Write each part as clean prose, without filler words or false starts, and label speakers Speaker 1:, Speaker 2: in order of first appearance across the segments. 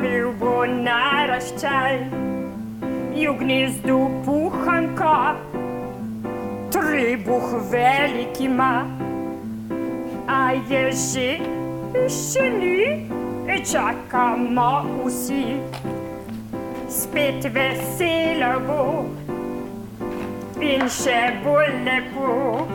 Speaker 1: Plavil bo naraščaj, i v gnezdu puhanka, trebuh velik ima. A je že, še ni, čakamo vsi. Spet veselo bo in še bolj lepo.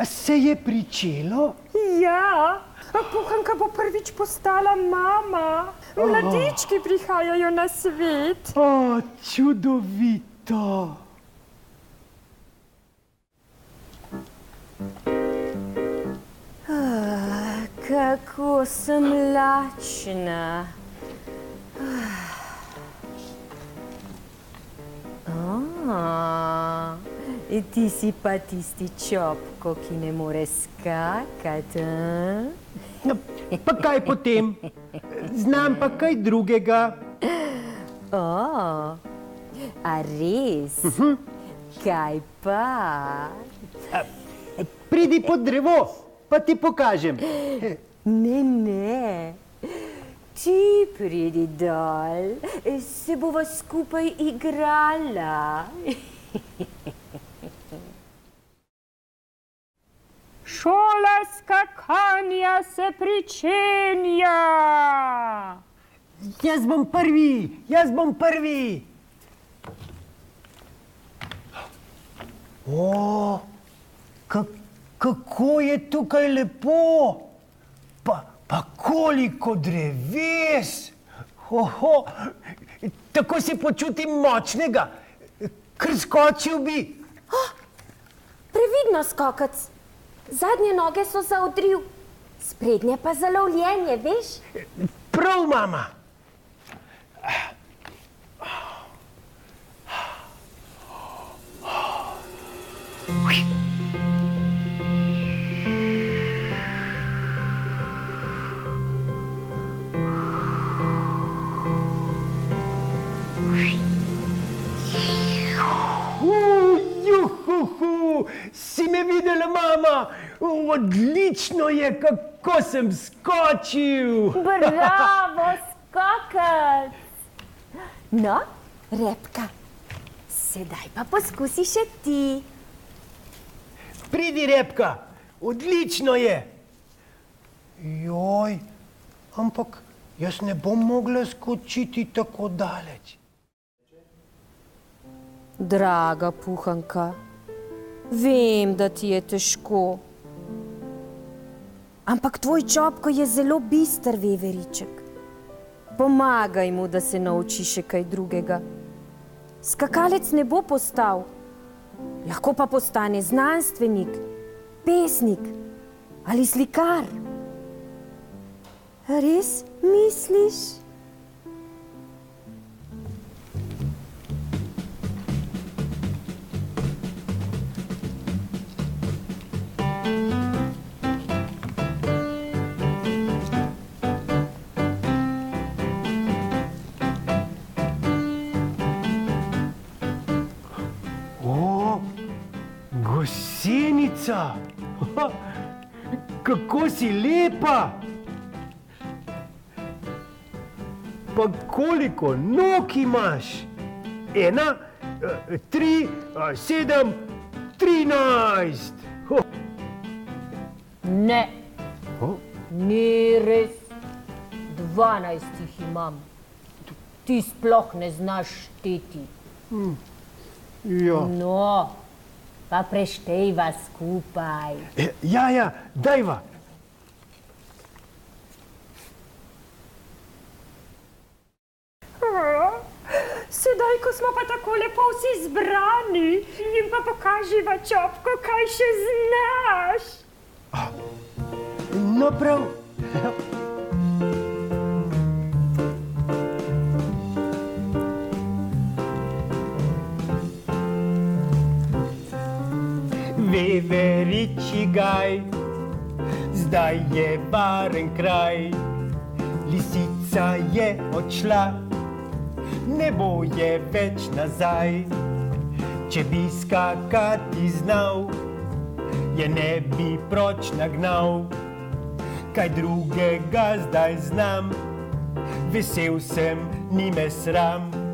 Speaker 2: Se je pričelo?
Speaker 1: Ja, kuhanka bo prvič postala mama. Mladički prihajajo na svet.
Speaker 2: O, čudovito.
Speaker 1: Kako sem lačna. Ti si pa tisti Čopko, ki ne more skakati,
Speaker 2: Pa kaj potem? Znam pa kaj drugega.
Speaker 1: A res? Kaj pa?
Speaker 2: Pridi pod drevo, pa ti pokažem.
Speaker 1: Ne. Ti pridi dol, se bova skupaj igrala. Šola skakanja se pričenja.
Speaker 2: Jaz bom prvi. O, kako je tukaj lepo. Pa koliko dreves. Tako se počutim močnega. Kar skočil bi.
Speaker 1: Previdno, skokac. Zadnje noge so za odriv, sprednje pa za lovljenje, veš?
Speaker 2: Prav, mama. Si me videla, mama? Odlično je, kako sem skočil.
Speaker 1: Bravo, skokac. No, Repka, sedaj pa poskusi še ti.
Speaker 2: Pridi, Repka, odlično je. Joj, ampak jaz ne bom mogla skočiti tako daleč.
Speaker 1: Draga puhanka, vem, da ti je težko. Ampak tvoj Čopko je zelo bister, Veveriček. Pomagaj mu, da se nauči še kaj drugega. Skakalec ne bo postal. Lahko pa postane znanstvenik, pesnik ali slikar. Res misliš?
Speaker 2: Gosenica, kako si lepa! Pa koliko nog imaš? 1, 3, 7, 13.
Speaker 1: Ne, ni res. 12 jih imam. Ti sploh ne znaš šteti.
Speaker 2: Ja.
Speaker 1: No, pa preštejva skupaj.
Speaker 2: Ja, dajva.
Speaker 1: Sedaj, ko smo pa tako lepo vsi zbrani, jim pa pokaživa, Čopko, kaj še znaš.
Speaker 2: No prav. Veveričji gaj, zdaj je varen kraj. Lisica je odšla, ne bo je več nazaj. Če bi skakati znal,
Speaker 3: je ne bi proč nagnal. Kaj drugega zdaj znam, vesel sem, ni me sram.